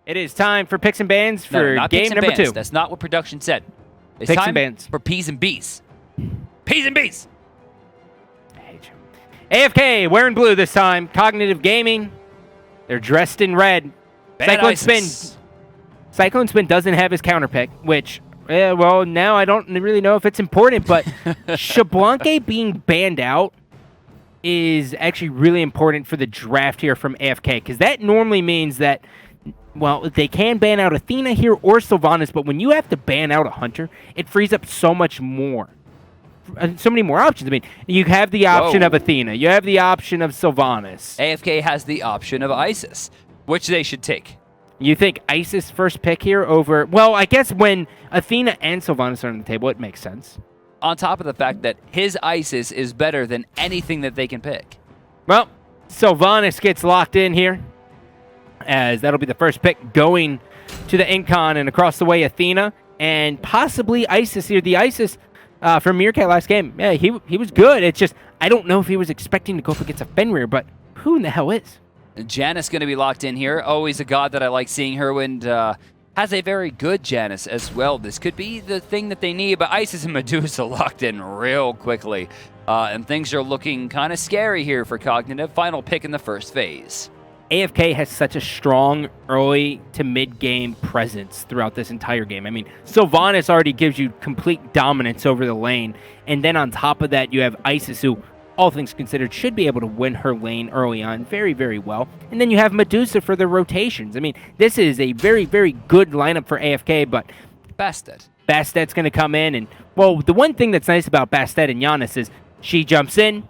It is time for picks and bans for not game picks and number bans. 2. That's not what production said. It's Picks time and bans. for P's and B's. P's and B's. I hate you. AFK wearing blue this time. Cognitive Gaming. They're dressed in red. Cyclone Spin. Cyclone Spin doesn't have his counter pick, which, well, now I don't really know if it's important, but Shablanke being banned out is actually really important for the draft here from AFK, because that normally means that, well, they can ban out Athena here or Sylvanus, but when you have to ban out a hunter, it frees up so much more. So many more options. I mean, you have the option of Athena. You have the option of Sylvanus. AFK has the option of Isis, which they should take. You think Isis first pick here over... Well, I guess when Athena and Sylvanus are on the table, it makes sense. On top of the fact that his Isis is better than anything that they can pick. Well, Sylvanus gets locked in here, as that'll be the first pick going to the Incon, and across the way, Athena, and possibly Isis here. The Isis from Meerkat last game, yeah, he was good. It's just, I don't know if he was expecting to go up against a Fenrir, but who in the hell is? Janus going to be locked in here. Always a god that I like seeing her, and has a very good Janus as well. This could be the thing that they need, but Isis and Medusa locked in real quickly. And things are looking kind of scary here for Cognitive. Final pick in the first phase. AFK has such a strong early to mid-game presence throughout this entire game. I mean, Sylvanus already gives you complete dominance over the lane, and then on top of that, you have Isis, who, all things considered, should be able to win her lane early on very, very well. And then you have Medusa for the rotations. I mean, this is a very, very good lineup for AFK, but Bastet's going to come in, and, well, the one thing that's nice about Bastet and Janus is she jumps in,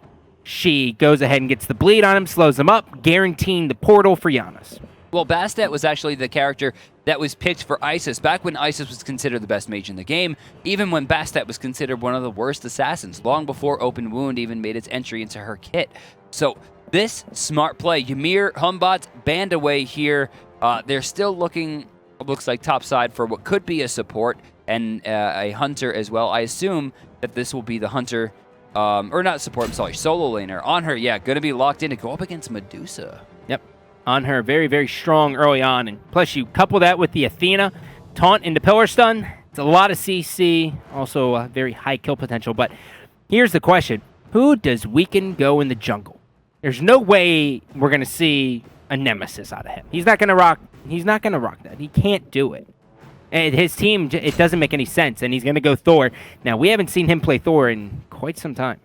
she goes ahead and gets the bleed on him, slows him up, guaranteeing the portal for Janus. Well, Bastet was actually the character that was picked for Isis back when Isis was considered the best mage in the game, even when Bastet was considered one of the worst assassins, long before Open Wound even made its entry into her kit. So this smart play. Ymir, Humbot, banned away here. They're still looking, looks like topside for what could be a support and a hunter as well. I assume that this will be the hunter, or not support, I'm sorry, solo laner. Anhur, yeah, going to be locked in to go up against Medusa. Yep. Anhur, very, very strong early on. And plus, you couple that with the Athena taunt into Pillar Stun. It's a lot of CC, also very high kill potential. But here's the question. Who does weaken go in the jungle? There's no way we're going to see a Nemesis out of him. He's not going to rock that. He can't do it. And his team, it doesn't make any sense. And he's going to go Thor. Now, we haven't seen him play Thor in quite some time.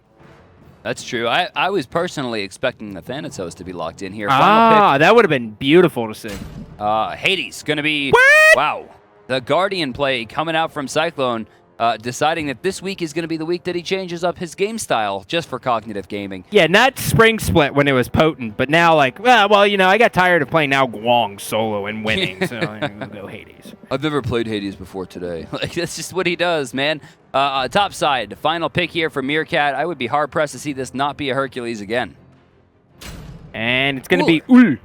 That's true. I was personally expecting the Thanatos to be locked in here. That would have been beautiful to see. Hades going to be... What? Wow. The Guardian play coming out from Cyclone, deciding that this week is going to be the week that he changes up his game style just for Cognitive Gaming. Yeah, not Spring Split when it was potent, but now like, well, you know, I got tired of playing Now Guang solo and winning, so I'm going to go Hades. I've never played Hades before today. Like, that's just what he does, man. Top side, final pick here for Meerkat. I would be hard-pressed to see this not be a Hercules again. And it's going to be Ullr.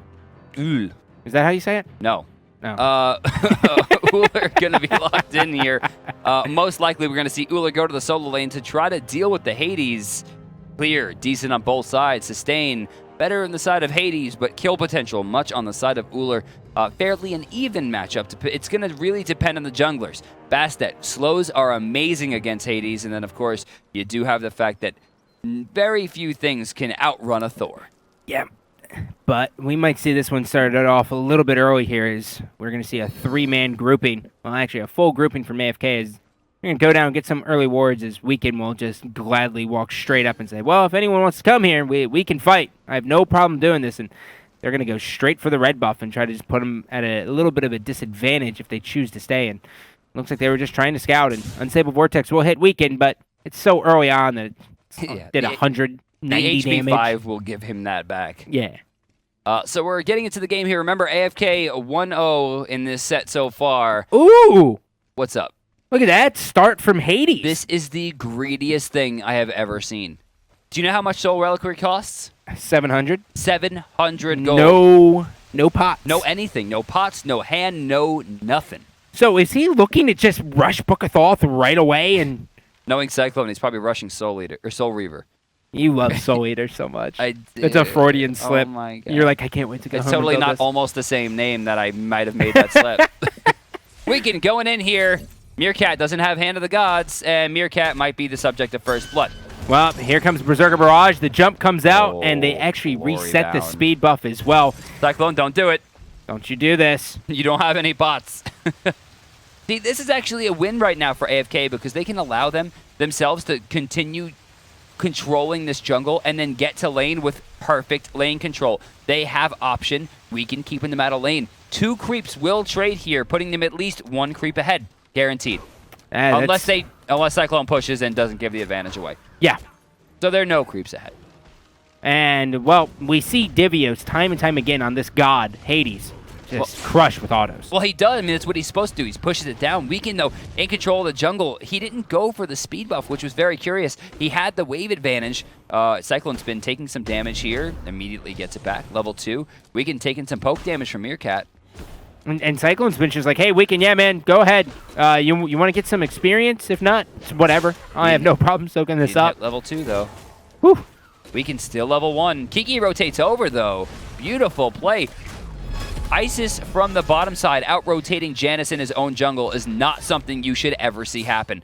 Ullr. Is that how you say it? No. No. Ullr going to be locked in here. Most likely we're going to see Ullr go to the solo lane to try to deal with the Hades. Clear, decent on both sides. Sustain, better on the side of Hades, but kill potential much on the side of Ullr. Fairly an even matchup. It's going to really depend on the junglers. Bastet, slows are amazing against Hades, and then of course you do have the fact that very few things can outrun a Thor. Yeah. But we might see this one started off a little bit early here, as we're going to see a three-man grouping. Well, actually, a full grouping from AFK. As we're going to go down and get some early wards, as Weekend will just gladly walk straight up and say, well, if anyone wants to come here, we can fight. I have no problem doing this. And they're going to go straight for the red buff and try to just put them at a little bit of a disadvantage if they choose to stay. And it looks like they were just trying to scout. And Unstable Vortex will hit Weekend, but it's so early on that it did 190 damage. The HP5 will give him that back. Yeah. So we're getting into the game here. Remember, AFK 1-0 in this set so far. Ooh! What's up? Look at that start from Hades. This is the greediest thing I have ever seen. Do you know how much Soul Reliquary costs? 700. 700 gold. No pots. No anything. No pots, no hand, no nothing. So is he looking to just rush Book of Thoth right away? And knowing Cyclone, he's probably rushing Soul Eater or Soul Reaver. You love Soul Eater so much. I did. It's a Freudian slip. Oh my God. You're like, I can't wait to go It's home totally and build not this. almost the same name that I might have made that slip. Weekend going in here. Meerkat doesn't have Hand of the Gods, and Meerkat might be the subject of First Blood. Well, here comes Berserker Barrage. The jump comes out, and they Oh, actually glory reset the bound. speed buff as well. Cyclone, don't do it. Don't you do this. You don't have any bots. See, this is actually a win right now for AFK because they can allow themselves to continue controlling this jungle and then get to lane with perfect lane control. They have option. We can keep them out of lane. 2 creeps will trade here, putting them at least 1 creep ahead, guaranteed. Unless Cyclone pushes and doesn't give the advantage away. Yeah. So there are no creeps ahead. And, well, we see Divios time and time again on this god, Hades, just crushed with autos. Well, he does. I mean, that's what he's supposed to do. He pushes it down. Weekend, though, in control of the jungle. He didn't go for the speed buff, which was very curious. He had the wave advantage. Cyclone's been taking some damage here. Immediately gets it back. Level 2. Weekend taking some poke damage from Meerkat. And Cyclone's been just like, hey, Weekend, yeah, man, go ahead. You want to get some experience? If not, it's whatever. I have no problem soaking this up. Level 2, though. Whew. Weekend still level 1. Kiki rotates over, though. Beautiful play. Isis from the bottom side out-rotating Janus in his own jungle is not something you should ever see happen.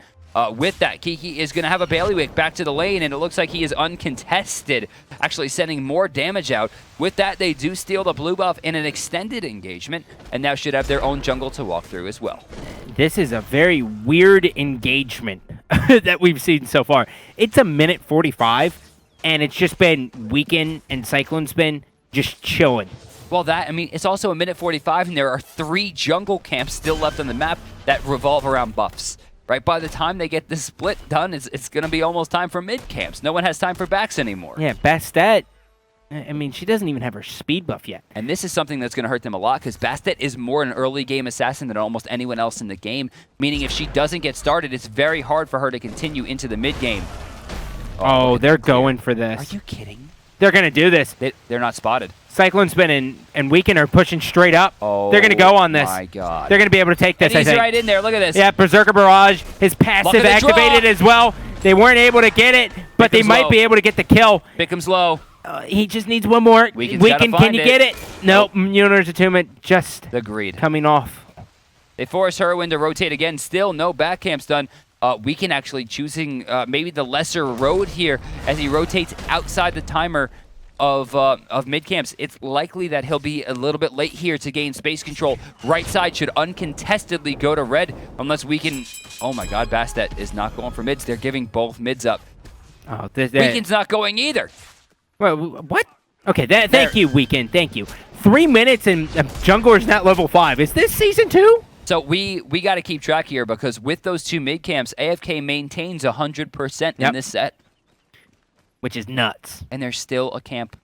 With that, Kiki is going to have a bailiwick back to the lane, and it looks like he is uncontested, actually sending more damage out. With that, they do steal the blue buff in an extended engagement, and now should have their own jungle to walk through as well. This is a very weird engagement that we've seen so far. It's a minute 45, and it's just been Weekend and Cyclone Spin just chilling. Well, it's also a minute 45, and there are 3 jungle camps still left on the map that revolve around buffs. Right, by the time they get this split done, it's going to be almost time for mid camps. No one has time for backs anymore. Yeah, Bastet, I mean, she doesn't even have her speed buff yet. And this is something that's going to hurt them a lot because Bastet is more an early game assassin than almost anyone else in the game, meaning if she doesn't get started, it's very hard for her to continue into the mid game. Oh, they're going for this. Are you kidding? They're going to do this. They're not spotted. Cyclone Spin and Weekend are pushing straight up. Oh, they're going to go on this. My God. They're going to be able to take this, And he's I think. right in there. Look at this. Yeah, Berserker Barrage, his passive activated as well. They weren't able to get it, but they might be able to get the kill. Beckham's low. He just needs one more. Weekend, can you get it? Nope. Mjolnir's attunement just agreed. Coming off. They force Herwin to rotate again. Still no back camps done. Weekend actually choosing maybe the lesser road here as he rotates outside the timer of mid camps. It's likely that he'll be a little bit late here to gain space control. Right side should uncontestedly go to red unless Weekend. Oh my God, Bastet is not going for mids. They're giving both mids up. Oh, Weekend's not going either. Well, what? Okay, thank you, Weekend. Thank you. 3 minutes and Jungler's not level 5. Is this season 2? So we got to keep track here because with those 2 mid camps, AFK maintains 100% in this set. Which is nuts. And there's still a camp.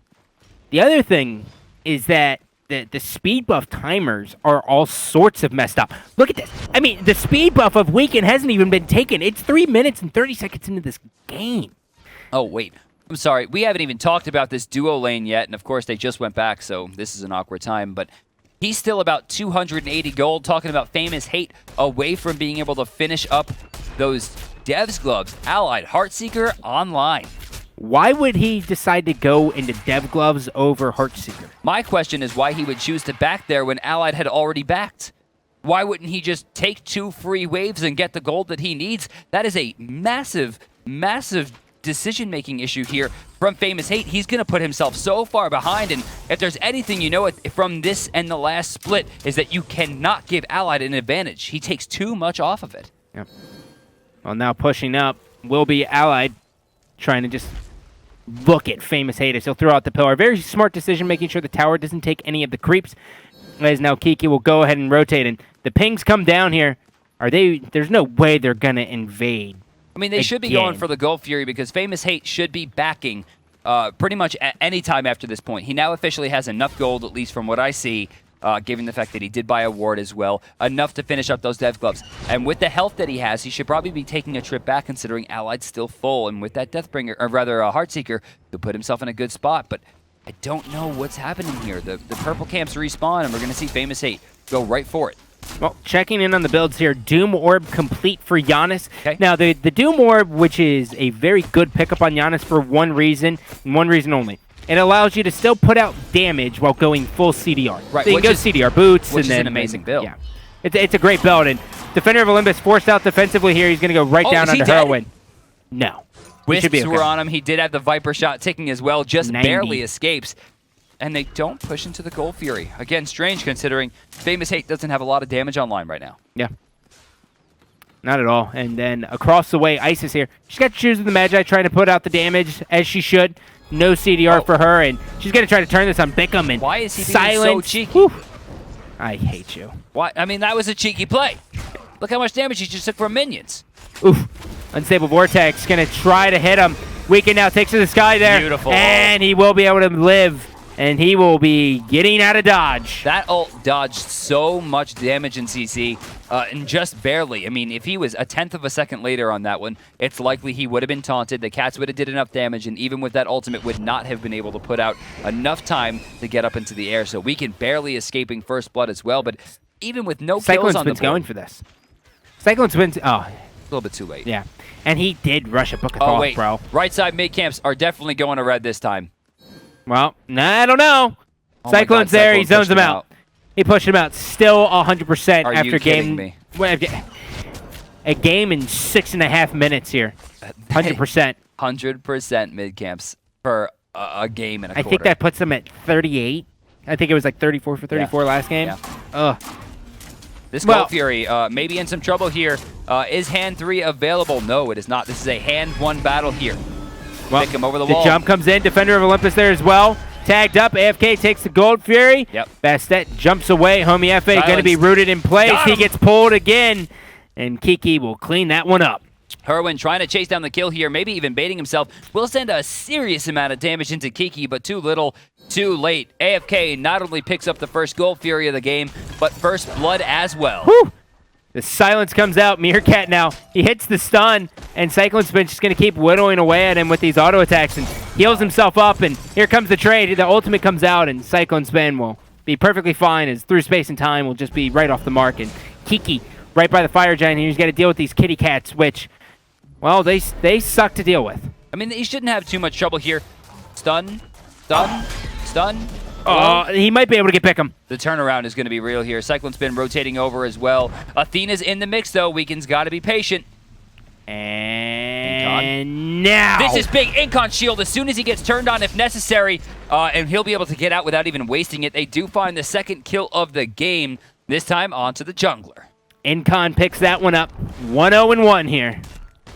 The other thing is that the speed buff timers are all sorts of messed up. Look at this. I mean, the speed buff of Weekend hasn't even been taken. It's 3 minutes and 30 seconds into this game. Oh, wait. I'm sorry. We haven't even talked about this duo lane yet. And, of course, they just went back, so this is an awkward time. But he's still about 280 gold, talking about Famous Hate, away from being able to finish up those Dev's gloves. Allied Heartseeker online. Why would he decide to go into Dev Gloves over Heartseeker? My question is why he would choose to back there when Allied had already backed. Why wouldn't he just take 2 free waves and get the gold that he needs? That is a massive, massive decision-making issue here from Famous Hate. He's going to put himself so far behind, and if there's anything you know from this and the last split is that you cannot give Allied an advantage. He takes too much off of it. Yep. Well, now pushing up will be Allied, trying to just look at Famous Hate as he'll throw out the pillar. Very smart decision, making sure the tower doesn't take any of the creeps. As now Kiki will go ahead and rotate, and the pings come down here. There's no way they're going to invade. I mean, they should be going for the Gold Fury because Famous Hate should be backing pretty much at any time after this point. He now officially has enough gold, at least from what I see, given the fact that he did buy a ward as well, enough to finish up those Dev Gloves. And with the health that he has, he should probably be taking a trip back considering Allied's still full. And with that Deathbringer, or rather Heartseeker, he'll put himself in a good spot. But I don't know what's happening here. The purple camps respawn, and we're going to see Famous Hate go right for it. Well, checking in on the builds here. Doom Orb complete for Janus. Okay. Now, the Doom Orb, which is a very good pickup on Janus for one reason, and one reason only. It allows you to still put out damage while going full CDR. Right, So you can go CDR boots. Which and is then, an amazing build. Yeah. It's a great build. And Defender of Olympus forced out defensively here. He's going to go right down onto Heroine. No. Wisps Okay. were on him. He did have the Viper shot ticking as well. Just 90. barely escapes. And they don't push into the Gold Fury. Again, strange considering Famous Hate doesn't have a lot of damage online right now. Yeah. Not at all. And then across the way, Isis here. She's got to choose with the Magi, trying to put out the damage as she should. No CDR for her, and she's going to try to turn this on Bickham and why is he silence. being so cheeky? Whew. I hate you. Why? I mean, that was a cheeky play. Look how much damage he just took from minions. Oof. Unstable Vortex going to try to hit him. Weekend now takes to the sky there. Beautiful. And he will be able to live. And he will be getting out of dodge. That ult dodged so much damage in CC, and just barely. I mean, if he was a 1/10 of a second later on that one, it's likely he would have been taunted. The cats would have did enough damage, and even with that ultimate, would not have been able to put out enough time to get up into the air. So Weekend barely escaping first blood as well. But even with no kills on the board, going for this. Cyclone Spin's... Oh, a little bit too late. yeah. And he did rush a Book of Thoth, bro. Right side mid camps are definitely going to red this time. Well, I don't know. Oh my Cyclone's God, there. Cyclone He zones pushed him him out. out. He pushed him out. Still 100% Are after you kidding game. me? A game in 6.5 minutes here. 100%. 100% mid camps for a game and a quarter. I think that puts him at 38. I think it was like 34 for 34 last game. Yeah. Ugh. This Gold Fury may be in some trouble here. Is hand 3 available? No, it is not. This is a hand 1 battle here. Well, Pick him over the wall. jump comes in. Defender of Olympus there as well. Tagged up. AFK takes the Gold Fury. Yep. Bastet jumps away. Homie FA going to be rooted in place. He gets pulled again. And Kiki will clean that one up. Herwin trying to chase down the kill here, maybe even baiting himself. Will send a serious amount of damage into Kiki, but too little, too late. AFK not only picks up the first Gold Fury of the game, but first blood as well. Whew. The silence comes out. Meerkat now. He hits the stun, and Cyclone Spin's just going to keep whittling away at him with these auto attacks and heals himself up. And here comes the trade. The ultimate comes out, and Cyclone Spin will be perfectly fine as through space and time will just be right off the mark. And Kiki right by the fire giant here. He's got to deal with these kitty cats, which, well, they suck to deal with. I mean, he shouldn't have too much trouble here. Stun, stun, stun. He might be able to get Bickham. The turnaround is going to be real here. Cyclone Spin rotating over as well. Athena's in the mix, though. Weekend's got to be patient. And now. This is big. Incon shield as soon as he gets turned on if necessary, and he'll be able to get out without even wasting it. They do find the second kill of the game, this time onto the jungler. Incon picks that one up. 1-0-1 here.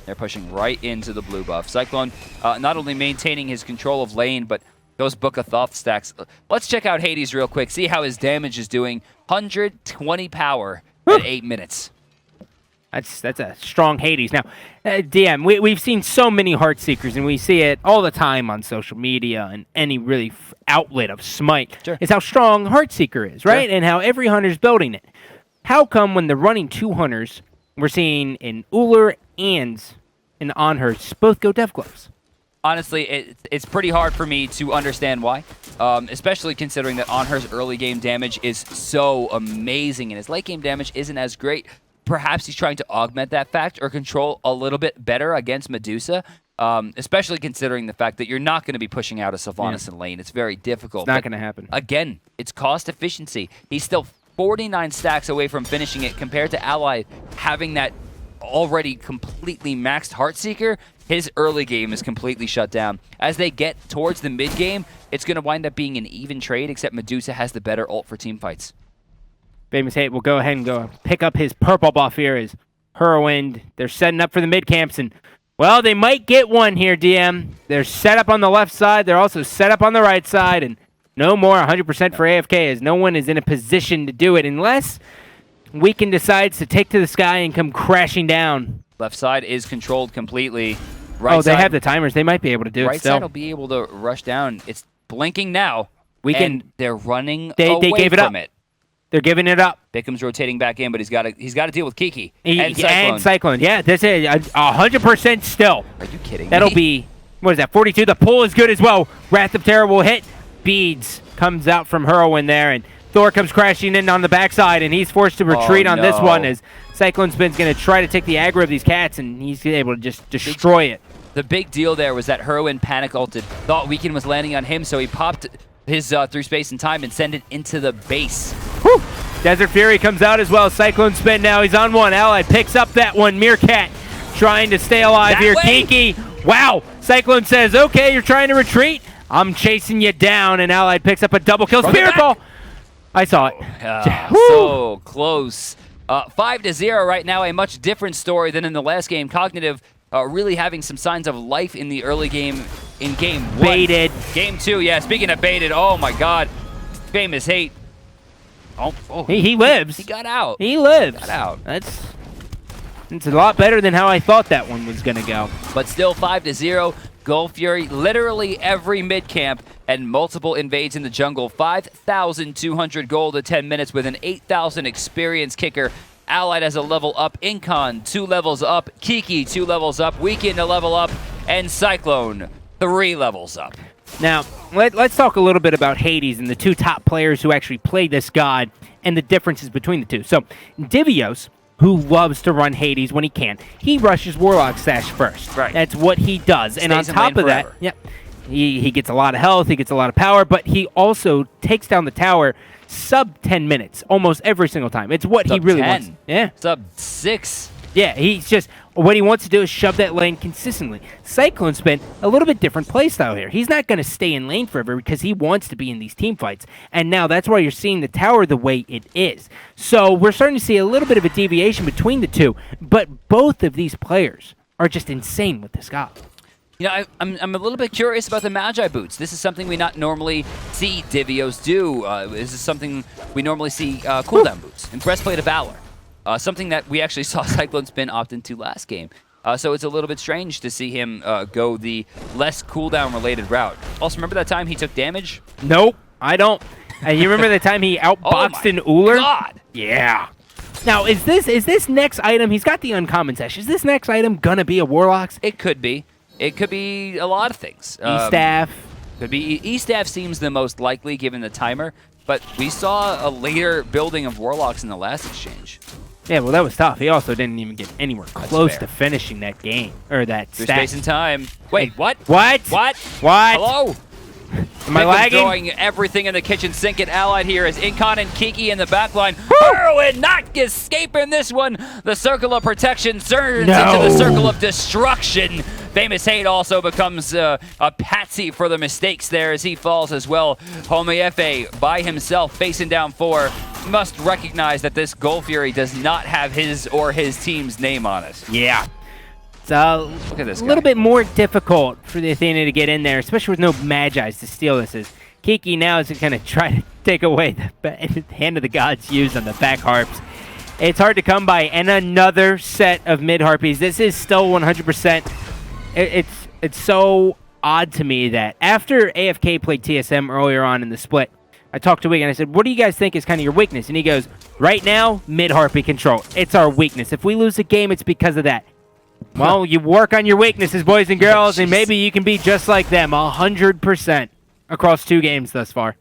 They're pushing right into the blue buff. Cyclone not only maintaining his control of lane, but those Book of Thoth stacks. Let's check out Hades real quick, see how his damage is doing. 120 power at 8 minutes. That's a strong Hades. Now, DM, we've seen so many Heartseekers, and we see it all the time on social media and any really outlet of Smite. Sure. Is how strong Heartseeker is, right? Sure. And how every hunter's building it. How come when they're running 2 hunters, we're seeing in Ullr and in Anhur both go Dev Gloves? Honestly, it's pretty hard for me to understand why, especially considering that Anhur's early game damage is so amazing and his late game damage isn't as great. Perhaps he's trying to augment that fact or control a little bit better against Medusa, especially considering the fact that you're not going to be pushing out a Sylvanus in lane. It's very difficult. It's not going to happen. Again, it's cost efficiency. He's still 49 stacks away from finishing it compared to Ally having that already completely maxed Heartseeker. His early game is completely shut down. As they get towards the mid game, it's going to wind up being an even trade, except Medusa has the better ult for team fights. Famous Hate will go ahead and go pick up his purple buff here as Whirlwind. They're setting up for the mid camps, and, well, they might get one here, DM. They're set up on the left side. They're also set up on the right side, and no more 100% for AFK as no one is in a position to do it unless Weekend decides to take to the sky and come crashing down. Left side is controlled completely. Right they side, have the timers. They might be able to do it right still. side will be able to rush down. It's blinking now. Weekend, and they're running they away gave it from up. it. They're giving it up. Bickham's rotating back in, but he's got to deal with Kiki And Cyclone. Yeah, this is 100% still. Are you kidding me? That'll be, what is that, 42? The pull is good as well. Wrath of Terror will hit. Beads comes out from Heroin there, and Thor comes crashing in on the backside, and he's forced to retreat on this one as Cyclone Spin's going to try to take the aggro of these cats, and he's able to just destroy it. The big deal there was that Heroin panic ulted, thought Weekend was landing on him, so he popped his through space and time and sent it into the base. Whew. Desert Fury comes out as well. Cyclone Spin now, he's on one. Allied picks up that one. Meerkat trying to stay alive here. Kiki, wow. Cyclone says, okay, you're trying to retreat. I'm chasing you down, and Allied picks up a double kill. Spirit Ball. I saw it. So close. 5-0 right now, a much different story than in the last game. Cognitive really having some signs of life in the early game in game 1. Baited. Game 2, yeah, speaking of baited, oh my god. Famous hate. Oh, he lives. He got out. He lives. Got out. It's a lot better than how I thought that one was going to go. But still 5-0. Gold Fury, literally every mid-camp and multiple invades in the jungle. 5,200 gold at 10 minutes with an 8,000 experience kicker. Allied has a level up. Incon, 2 levels up. Kiki, 2 levels up. Weekend, a level up. And Cyclone, 3 levels up. Now, let's talk a little bit about Hades and the 2 top players who actually play this god and the differences between the 2. So, Divios, who loves to run Hades when he can, he rushes Warlock Sash first. Right. That's what he does. And on Stays in top lane of that, forever. yeah, he gets a lot of health, he gets a lot of power, but he also takes down the tower sub 10 minutes almost every single time. It's what he Sub really 10. wants. Yeah. Sub 6. Yeah, he's just, what he wants to do is shove that lane consistently. Cyclone Spin, a little bit different playstyle here. He's not going to stay in lane forever because he wants to be in these team fights. And now that's why you're seeing the tower the way it is. So we're starting to see a little bit of a deviation between the 2, but both of these players are just insane with this god. You know, I'm a little bit curious about the Magi boots. This is something we not normally see Divios do. This is something we normally see cooldown boots and Breastplate of Valor. Something that we actually saw Cyclone Spin opt into last game. So it's a little bit strange to see him go the less cooldown related route. Also, remember that time he took damage? Nope, I don't. And you remember the time he outboxed an Ullr? God. Yeah. Now, is this next item, he's got the uncommon sash, is this next item gonna be a Warlock's? It could be. It could be a lot of things. E-Staff. Could be. E-Staff seems the most likely given the timer, but we saw a later building of Warlocks in the last exchange. Yeah, well, that was tough. He also didn't even get anywhere close fair. to finishing that game, or that Through stat. space and time. Wait, what? What? What? What? Hello? Am I lagging? Throwing everything in the kitchen sink at Allied here as Incon and Kiki in the back line. Heroin not escaping this one. The circle of protection turns into the circle of destruction. Famous Hate also becomes a patsy for the mistakes there as he falls as well. Homie FA by himself facing down 4 must recognize that this Gold Fury does not have his or his team's name on it. Yeah. It's a Look at this little guy. bit more difficult for the Athena to get in there, especially with no Magi's to steal this. As Kiki now is going to try to take away the Hand of the Gods used on the back harps. It's hard to come by. And another set of mid-harpies. This is still 100%. It's so odd to me that after AFK played TSM earlier on in the split, I talked to Wig and I said, what do you guys think is kind of your weakness? And he goes, right now, mid-harpy control. It's our weakness. If we lose a game, it's because of that. Well, you work on your weaknesses, boys and girls, and maybe you can be just like them, 100% across 2 games thus far.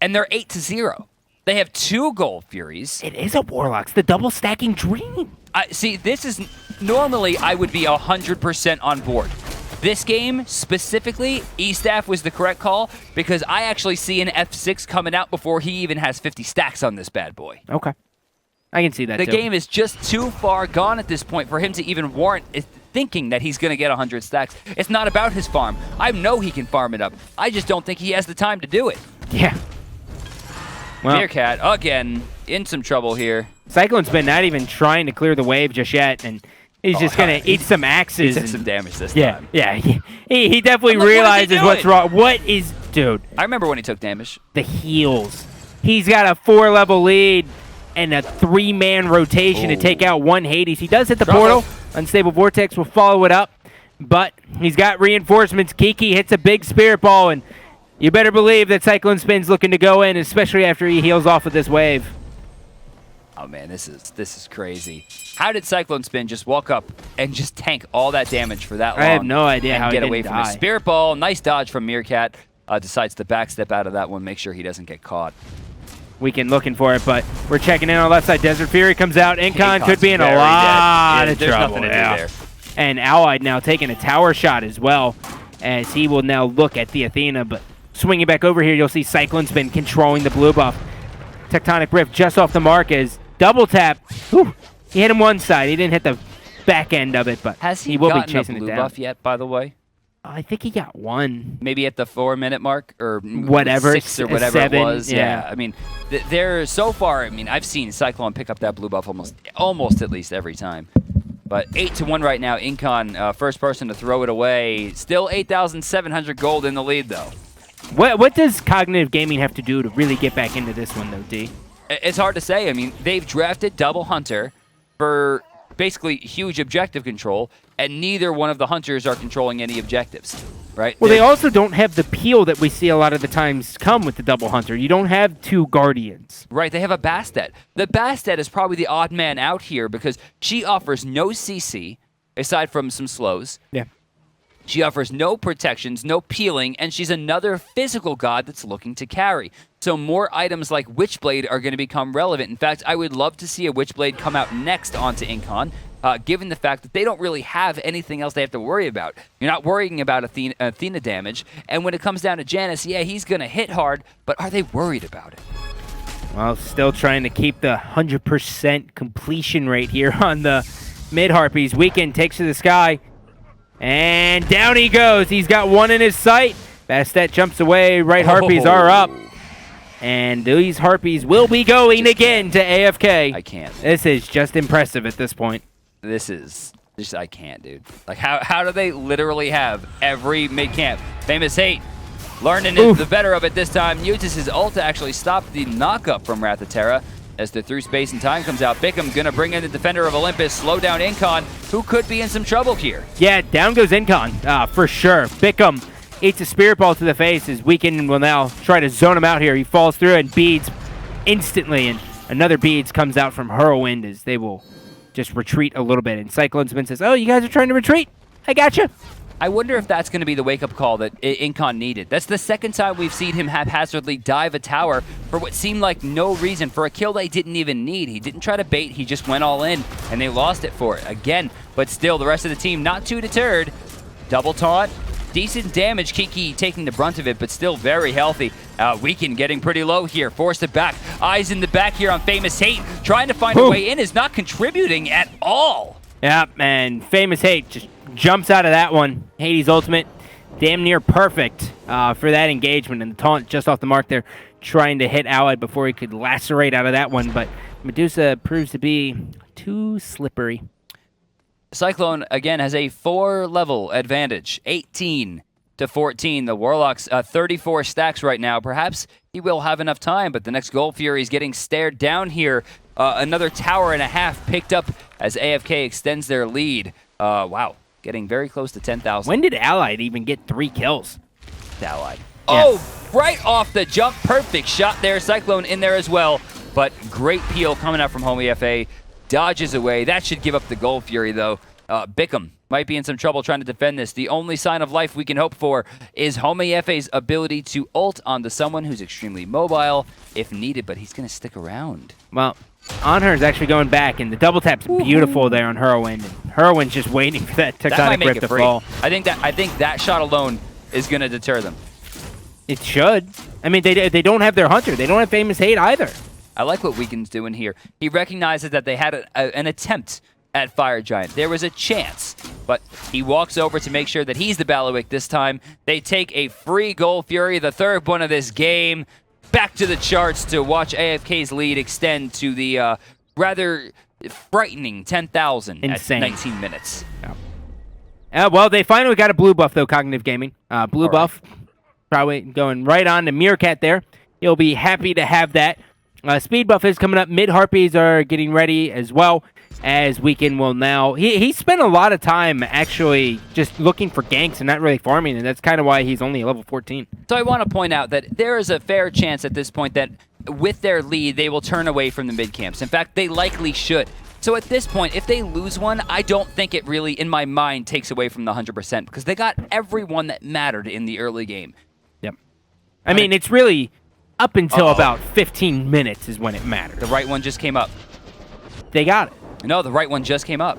And they're 8-0. They have 2 Gold Furies. It is a Warlock's, the double stacking dream. See, this is normally I would be 100% on board. This game specifically, E-Staff was the correct call because I actually see an F6 coming out before he even has 50 stacks on this bad boy. Okay. I can see that The too. game is just too far gone at this point for him to even warrant thinking that he's going to get 100 stacks. It's not about his farm. I know he can farm it up. I just don't think he has the time to do it. Yeah. Well, Meerkat, again, in some trouble here. Cyclone's been not even trying to clear the wave just yet, and he's just going to eat some axes. He took some damage this Yeah, time. yeah. He definitely What is he realizes what's doing? wrong. What is... Dude, I remember when he took damage. the heals. He's got a 4-level lead and a 3-man rotation to take out 1 Hades. He does hit the portal. Unstable Vortex will follow it up, but he's got reinforcements. Kiki hits a big Spirit Ball, and you better believe that Cyclone Spin's looking to go in, especially after he heals off of this wave. Oh man, this is crazy. How did Cyclone Spin just walk up and just tank all that damage for that long? I have no idea and how he get didn't away from his die. Spirit Ball. Nice dodge from Meerkat. Decides to backstep out of that one, make sure he doesn't get caught. Weekend looking for it, but we're checking in on the left side. Desert Fury comes out. Incon could be in a lot of trouble. Nothing to do there. And Allied now taking a tower shot as well, as he will now look at the Athena, but swinging back over here, you'll see Cyclone Spin controlling the blue buff. Tectonic Rift just off the mark as double tap. Whew, he hit him one side. He didn't hit the back end of it, but he will be chasing a blue it down. buff yet, by the way? I think he got one. Maybe at the 4-minute mark or whatever, 6 or whatever 7, it was. Yeah. I mean, they're so far. I mean, I've seen Cyclone pick up that blue buff almost at least every time. But 8-1 right now. Incon, first person to throw it away. Still 8,700 gold in the lead, though. What does Cognitive Gaming have to do to really get back into this one, though, D? It's hard to say. I mean, they've drafted Double Hunter for basically huge objective control, and neither one of the hunters are controlling any objectives, right? Well, they also don't have the peel that we see a lot of the times come with the Double Hunter. You don't have 2 Guardians. Right, they have a Bastet. The Bastet is probably the odd man out here because she offers no CC, aside from some slows. Yeah. She offers no protections, no peeling, and she's another physical god that's looking to carry. So more items like Witchblade are going to become relevant. In fact, I would love to see a Witchblade come out next onto Incon, given the fact that they don't really have anything else they have to worry about. You're not worrying about Athena damage, and when it comes down to Janus, yeah, he's going to hit hard, but are they worried about it? Well, still trying to keep the 100% completion rate here on the mid-Harpies. Weekend takes to the sky. And down he goes. He's got one in his sight. Bastet jumps away. Right Harpies are up. And these Harpies will be going again to AFK. I can't. This is just impressive at this point. This is just, I can't, dude. Like, how do they literally have every mid-camp? Famous Hate learning the better of it this time. Uses his ult to actually stop the knock-up from Wrath of Terra. As the Through Space and Time comes out, Bickham gonna bring in the Defender of Olympus, slow down Incon, who could be in some trouble here. Yeah, down goes Incon, for sure. Bickham eats a Spirit Ball to the face as Weekend will now try to zone him out here. He falls through and beads instantly, and another beads comes out from Whirlwind as they will just retreat a little bit. And Cyclone Spin says, oh, you guys are trying to retreat? I gotcha. I wonder if that's going to be the wake-up call that Incon needed. That's the second time we've seen him haphazardly dive a tower for what seemed like no reason, for a kill they didn't even need. He didn't try to bait, he just went all in, and they lost it for it again. But still, the rest of the team not too deterred. Double taunt, decent damage, Kiki taking the brunt of it, but still very healthy. Weekend getting pretty low here, forced it back. Eyes in the back here on Famous Hate, trying to find a way in, is not contributing at all. Yeah, and Famous Hate just jumps out of that one. Hades' ultimate, damn near perfect for that engagement. And the taunt just off the mark there, trying to hit Allied before he could lacerate out of that one. But Medusa proves to be too slippery. Cyclone, again, has a 4-level advantage, 18 to 14. The Warlock's 34 stacks right now. Perhaps he will have enough time, but the next Gold Fury is getting stared down here. Another tower and a half picked up as AFK extends their lead. Wow, getting very close to 10,000. When did Allied even get 3 kills? Allied. Yeah. Oh, right off the jump. Perfect shot there. Cyclone in there as well. But great peel coming out from Home EFA. Dodges away. That should give up the Gold Fury, though. Bickham might be in some trouble trying to defend this. The only sign of life we can hope for is Home EFA's ability to ult onto someone who's extremely mobile if needed, but he's going to stick around. Well, Anhur is actually going back, and the double tap's beautiful there on Whirlwind. Whirlwind's just waiting for that Tectonic Rift to fall. I think that shot alone is going to deter them. It should. I mean, they don't have their Hunter. They don't have Famous Hate either. I like what Weekend's doing here. He recognizes that they had an attempt at Fire Giant. There was a chance, but he walks over to make sure that he's the Bailiwick this time. They take a free Gold Fury, the third one of this game. Back to the charts to watch AFK's lead extend to the rather frightening 10,000 at 19 minutes. Yeah. Well, they finally got a blue buff, though, Cognitive Gaming. Blue buff, probably going right on to Meerkat there. He'll be happy to have that. Speed buff is coming up. Mid-Harpies are getting ready as well, as Weekend will now. He spent a lot of time actually just looking for ganks and not really farming, and that's kind of why he's only a level 14. So I want to point out that there is a fair chance at this point that with their lead, they will turn away from the mid-camps. In fact, they likely should. So at this point, if they lose one, I don't think it really, in my mind, takes away from the 100% because they got everyone that mattered in the early game. Yep. I mean, it's really up until about 15 minutes is when it mattered. The right one just came up. They got it. No, the right one just came up.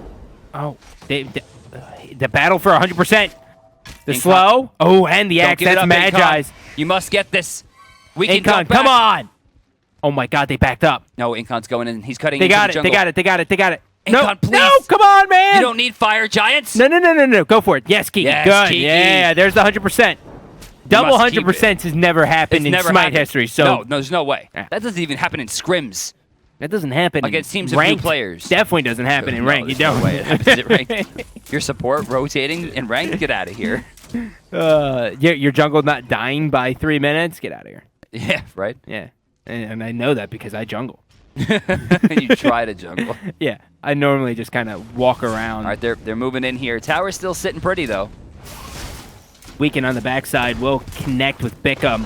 Oh, the battle for 100%. The slow. Oh, and the axe. That's Magi's. You must get this. We can Incon, come on. Oh my God, they backed up. No, Incon's going in. He's cutting into the jungle. jungle. They got it. Incon, no, please. No, come on, man. You don't need fire giants. No. Go for it. Yes, Kiki. Yes, Good. Kiki. Yeah, there's the 100%. Double 100% has never happened in Smite history. So no, there's no way. That doesn't even happen in scrims. That doesn't happen against teams of new players. Definitely doesn't happen in ranked. You don't. No way it happens in ranked. Your support rotating in ranked? Get out of here. Your jungle not dying by 3 minutes? Get out of here. Yeah, right? Yeah. And I know that because I jungle. You try to jungle. Yeah. I normally just kind of walk around. All right, they're moving in here. Tower's still sitting pretty, though. Weekend on the backside will connect with Bickham.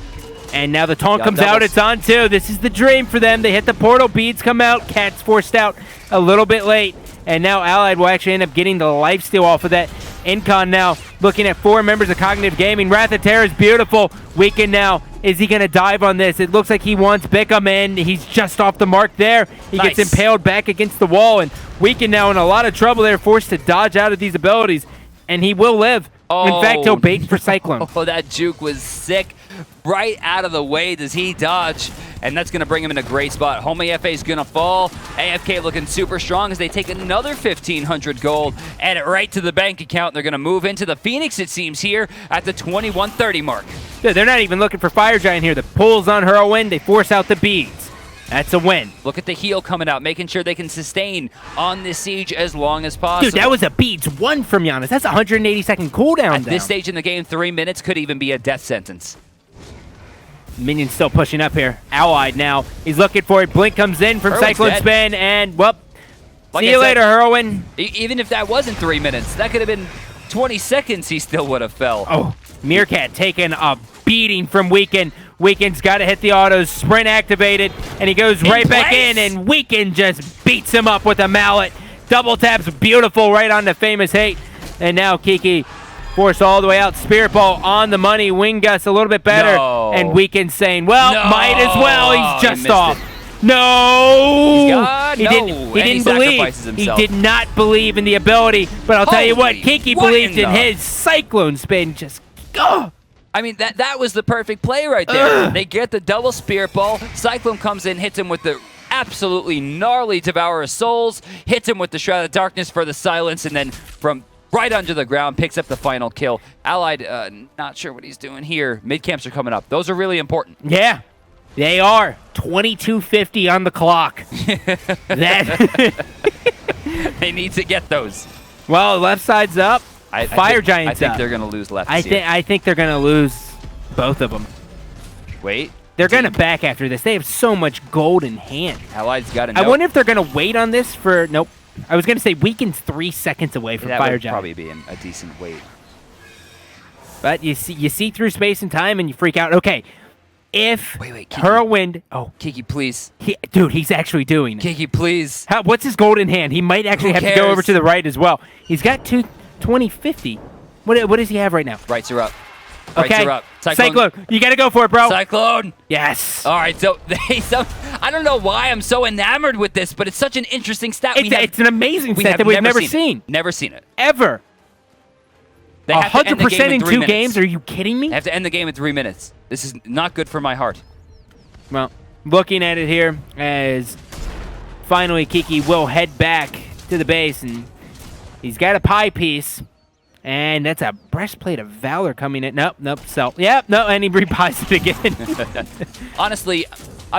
And now the taunt comes out. It's on two. This is the dream for them. They hit the portal. Beads come out. Cat's forced out a little bit late. And now Allied will actually end up getting the lifesteal off of that. Incon now looking at 4 members of Cognitive Gaming. Wrath of Terror is beautiful. Weekend now. Is he going to dive on this? It looks like he wants Bickham in. He's just off the mark there. He gets impaled back against the wall. And Weekend now in a lot of trouble. They're forced to dodge out of these abilities. And he will live. In fact, he'll bait for Cyclone. Oh, that juke was sick. Right out of the way does he dodge, and that's going to bring him in a great spot. Home AFA is going to fall. AFK looking super strong as they take another 1,500 gold, add it right to the bank account. They're going to move into the Phoenix, it seems, here at the 2130 mark. Yeah, they're not even looking for Fire Giant here. The pull's on Whirlwind. They force out the beads. That's a win. Look at the heal coming out, making sure they can sustain on this siege as long as possible. Dude, that was a beads 1 from Janus. That's a 180-second cooldown. At this stage in the game, 3 minutes could even be a death sentence. Minion's still pushing up here. Allied now. He's looking for it. Blink comes in from Cyclone Spin, and, well, see you later, Whirlwind. Even if that wasn't 3 minutes, that could have been 20 seconds he still would have fell. Oh, Meerkat taking a beating from Weekend. Weekend's got to hit the autos, sprint activated, and he goes right back in, and Weekend just beats him up with a mallet. Double taps beautiful right on the famous hate. And now Kiki forced all the way out. Spirit Ball on the money. Wing Gust a little bit better. No. And Weekend saying, well, might as well. He's just off. It. No! He didn't believe. He did not believe in the ability. But I'll tell you what, Kiki believed in his Cyclone Spin. Just go. I mean, that was the perfect play right there. They get the double Spirit Ball. Cyclone comes in, hits him with the absolutely gnarly Devourer of Souls, hits him with the Shroud of Darkness for the silence, and then from right under the ground, picks up the final kill. Allied, not sure what he's doing here. Mid-camps are coming up. Those are really important. Yeah, they are. 22:50 on the clock. They need to get those. Well, left side's up. Fire Giant's up. I think up. they're going to lose left. I think they're going to lose both of them. Wait. They're going to back after this. They have so much gold in hand. Allied's got to I wonder if they're going to wait on this for... Nope. I was going to say Weekend's 3 seconds away from Fire Giant. That would probably be a decent wait. But you see through space and time and you freak out. Okay, if wait, Kiki. Whirlwind... Oh. Kiki, please. Dude, he's actually doing it. Kiki, please. What's his gold in hand? He might actually have to go over to the right as well. He's got 2050. What does he have right now? Rights are up. Okay. Rights are up. Cyclone, you got to go for it, bro. Cyclone. Yes. All right, so I don't know why I'm so enamored with this, but it's such an interesting stat. It's an amazing stat that we've never seen. Never seen it. Ever. They have 100% in 2 minutes. games? Are you kidding me? They have to end the game in 3 minutes. This is not good for my heart. Well, looking at it here as finally Kiki will head back to the base, and he's got a pie piece. And that's a Breastplate of Valor coming in. Nope, sell. Yep, no, and he rebuys it again. Honestly,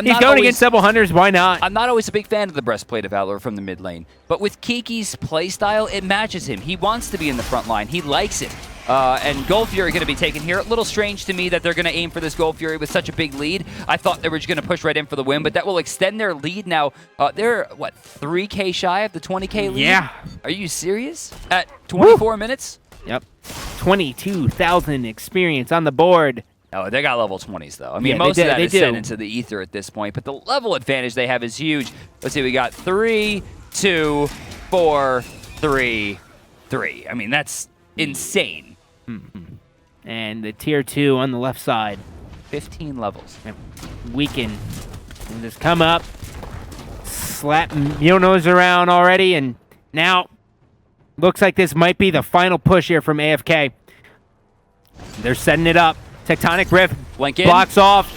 he's going against double hunters. Why not? I'm not always a big fan of the Breastplate of Valor from the mid lane. But with Kiki's playstyle, it matches him. He wants to be in the front line. He likes it. And Gold Fury going to be taken here. A little strange to me that they're going to aim for this Gold Fury with such a big lead. I thought they were just going to push right in for the win, but that will extend their lead now. They're, 3K shy of the 20K lead? Yeah. Are you serious? At 24 minutes? Yep. 22,000 experience on the board. Oh, they got level 20s, though. I mean, most of that is sent into the ether at this point, but the level advantage they have is huge. Let's see, we got 3, 2, 4, 3, 3. I mean, that's insane. And the tier 2 on the left side. 15 levels. Yep. Weaken. And just come up, slap Mionos around already, and now looks like this might be the final push here from AFK. They're setting it up. Tectonic Rift Blink in. blocks off.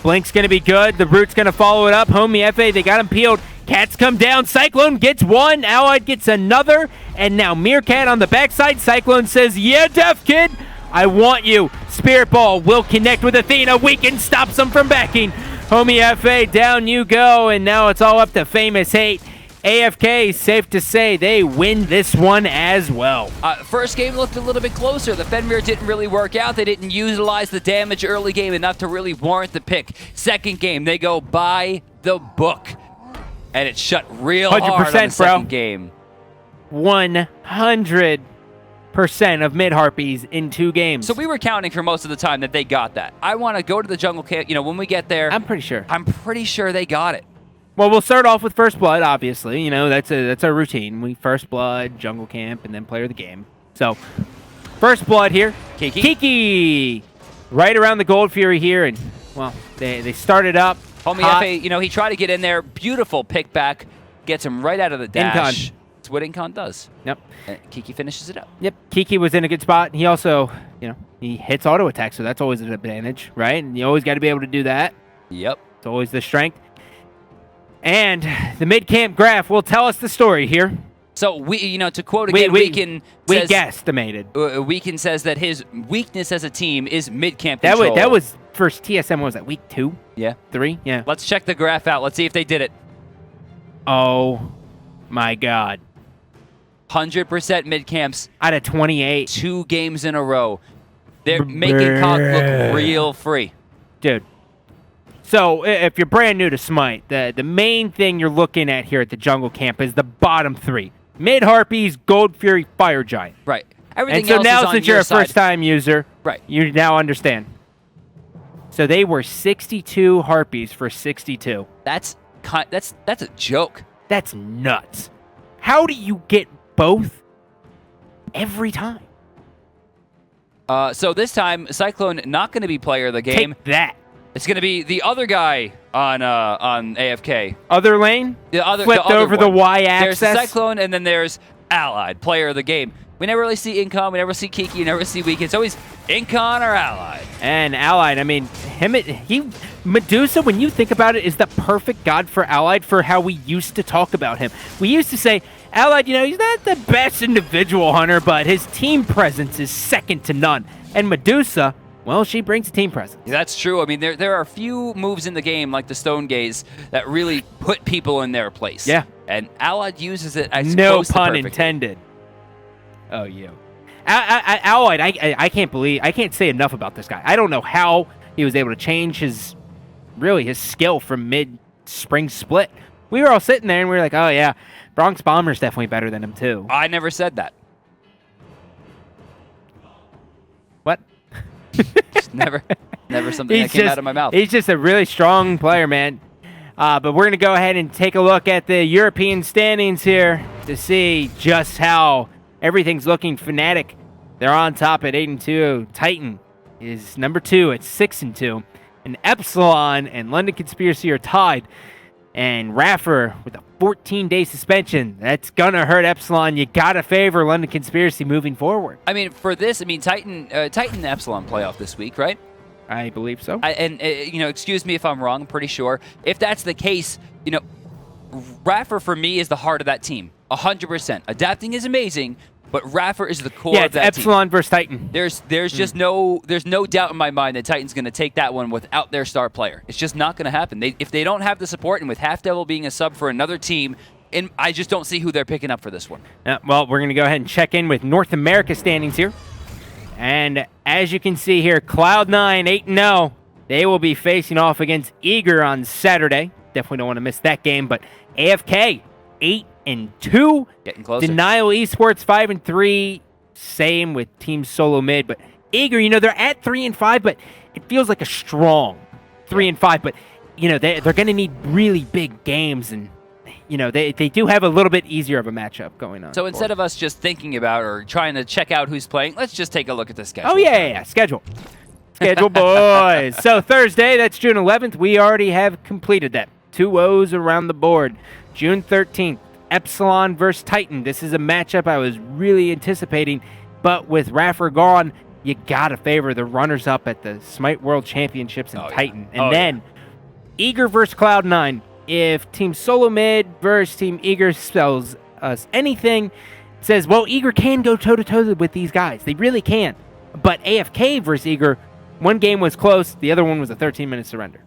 Blink's going to be good. The Root's going to follow it up. Homie FA, they got him peeled. Cats come down. Cyclone gets one. Allied gets another. And now Meerkat on the backside. Cyclone says, yeah, Def Kid, I want you. Spirit Ball will connect with Athena. Weaken stops him from backing. Homie FA, down you go. And now it's all up to Famous Hate. AFK, safe to say, they win this one as well. First game looked a little bit closer. The Fenrir didn't really work out. They didn't utilize the damage early game enough to really warrant the pick. Second game, they go by the book. And it shut real hard on the second game. 100% of mid-harpies in 2 games. So we were counting for most of the time that they got that. I want to go to the jungle camp. You know, when we get there. I'm pretty sure. I'm pretty sure they got it. Well, we'll start off with First Blood, obviously. You know, that's our routine. We First Blood, Jungle Camp, and then Player of the Game. So, First Blood here. Kiki! Right around the Gold Fury here, and, well, they started up. Homie FA, you know, he tried to get in there. Beautiful pick back. Gets him right out of the dash. Incon. That's what Incon does. Yep. And Kiki finishes it up. Yep. Kiki was in a good spot. He also, you know, he hits auto attack, so that's always an advantage, right? And you always got to be able to do that. Yep. It's always the strength. And the mid-camp graph will tell us the story here. So, you know, to quote again, Weaken says that his weakness as a team is mid-camp control. That was first TSM, what was that, week 2? Yeah. 3? Yeah. Let's check the graph out. Let's see if they did it. Oh, my God. 100% mid-camps. Out of 28. 2 games in a row. They're making Cog look real free. Dude. So, if you're brand new to Smite, the main thing you're looking at here at the Jungle Camp is the bottom 3. Mid-Harpies, Gold Fury, Fire Giant. Right. Everything and so else now, is on since you're a side. first-time user, right, you now understand. So they were 62 Harpies for 62. That's a joke. That's nuts. How do you get both every time? So this time, Cyclone not going to be player of the game. Take that. It's going to be the other guy on AFK. Other lane? Flipped over the Y-axis? There's Cyclone, and then there's Allied, player of the game. We never really see Incon, we never see Kiki, we never see Weaken. It's always Incon or Allied. And Allied, I mean, Medusa, when you think about it, is the perfect god for Allied for how we used to talk about him. We used to say, Allied, you know, he's not the best individual hunter, but his team presence is second to none. And Medusa, well, she brings a team presence. That's true. I mean, there are a few moves in the game, like the Stone Gaze, that really put people in their place. Yeah. And Allied uses it as no close to pun perfect. intended. Oh, you. Allied, I can't say enough about this guy. I don't know how he was able to change his skill from mid-spring split. We were all sitting there and we were like, oh, yeah, Bronx Bomber's definitely better than him, too. I never said that. What? never something that came out of my mouth. He's just a really strong player, man. But we're going to go ahead and take a look at the European standings here to see just how everything's looking. Fnatic, they're on top at 8-2. Titan is number 2 at 6-2. And Epsilon and London Conspiracy are tied. And Raffer with a 14-day suspension. That's going to hurt Epsilon. You got to favor London Conspiracy moving forward. I mean, for this, Titan and Epsilon playoff this week, right? I believe so. You know, excuse me if I'm wrong. I'm pretty sure. If that's the case, you know, Raffer for me is the heart of that team. 100%. Adapting is amazing, but Raffer is the core of that team. Epsilon versus Titan. There's just no doubt in my mind that Titan's going to take that one without their star player. It's just not going to happen. If they don't have the support, and with Half Devil being a sub for another team, and I just don't see who they're picking up for this one. Well, we're going to go ahead and check in with North America standings here. And as you can see here, Cloud9, 8-0. They will be facing off against Eager on Saturday. Definitely don't want to miss that game. But AFK, 8-2. Getting closer. Denial Esports, 5-3. Same with Team Solo Mid. But Eager, you know, they're at 3-5, but it feels like a strong 3-5. But, you know, they're going to need really big games, and you know, they do have a little bit easier of a matchup going on. So instead of us just thinking about or trying to check out who's playing, let's just take a look at the schedule. Oh, yeah, schedule. schedule, boys. So Thursday, that's June 11th. We already have completed that. 2 O's around the board. June 13th, Epsilon versus Titan. This is a matchup I was really anticipating, but with Raffer gone, you gotta favor the runners-up at the Smite World Championships in Titan. And then Ullr versus Cloud9. If Team Solo Mid versus Team Ullr spells us anything, it says, well, Ullr can go toe-to-toe with these guys. They really can. But AFK versus Ullr, one game was close, the other one was a 13-minute surrender.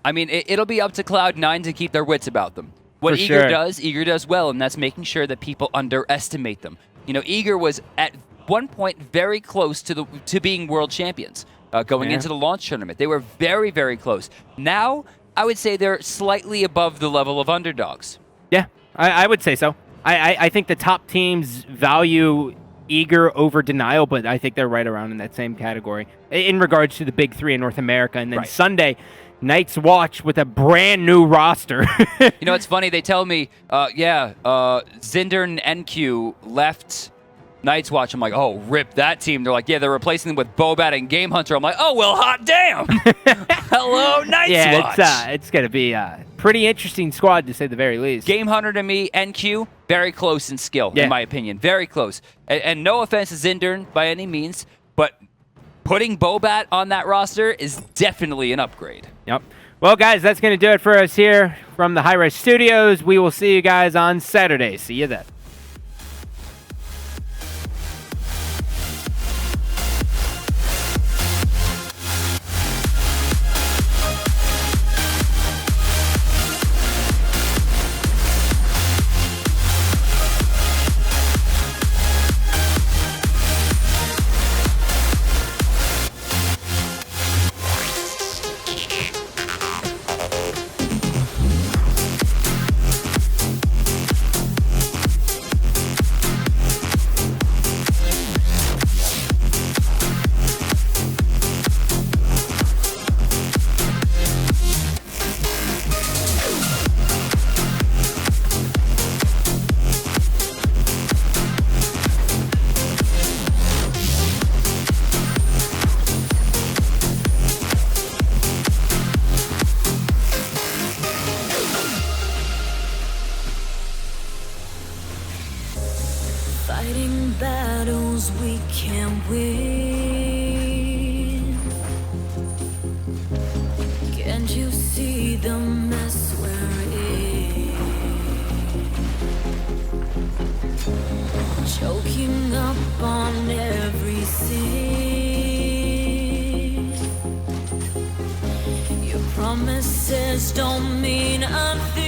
I mean, it'll be up to Cloud9 to keep their wits about them. What Ullr does well, and that's making sure that people underestimate them. You know, Ullr was at one point very close to being world champions going into the launch tournament. They were very, very close. Now, I would say they're slightly above the level of underdogs. Yeah, I would say so. I think the top teams value Ullr over Denial, but I think they're right around in that same category in regards to the big three in North America. And then Sunday, Night's Watch with a brand new roster. You know, it's funny. They tell me, Zinder and NQ left Night's Watch. I'm like, oh, rip that team. They're like, yeah, they're replacing them with Bobat and Game Hunter. I'm like, oh, well, hot damn. Hello, Night's Watch. Yeah, it's going to be a pretty interesting squad, to say the very least. Game Hunter to me, NQ, very close in skill, in my opinion. Very close. And no offense to Zinder by any means, but putting Bobat on that roster is definitely an upgrade. Yep. Well, guys, that's going to do it for us here from the hi-rez studios. We will see you guys on Saturday. See you then. Fighting battles we can't win. Can't you see the mess we're in? Choking up on every sin. Your promises don't mean a thing.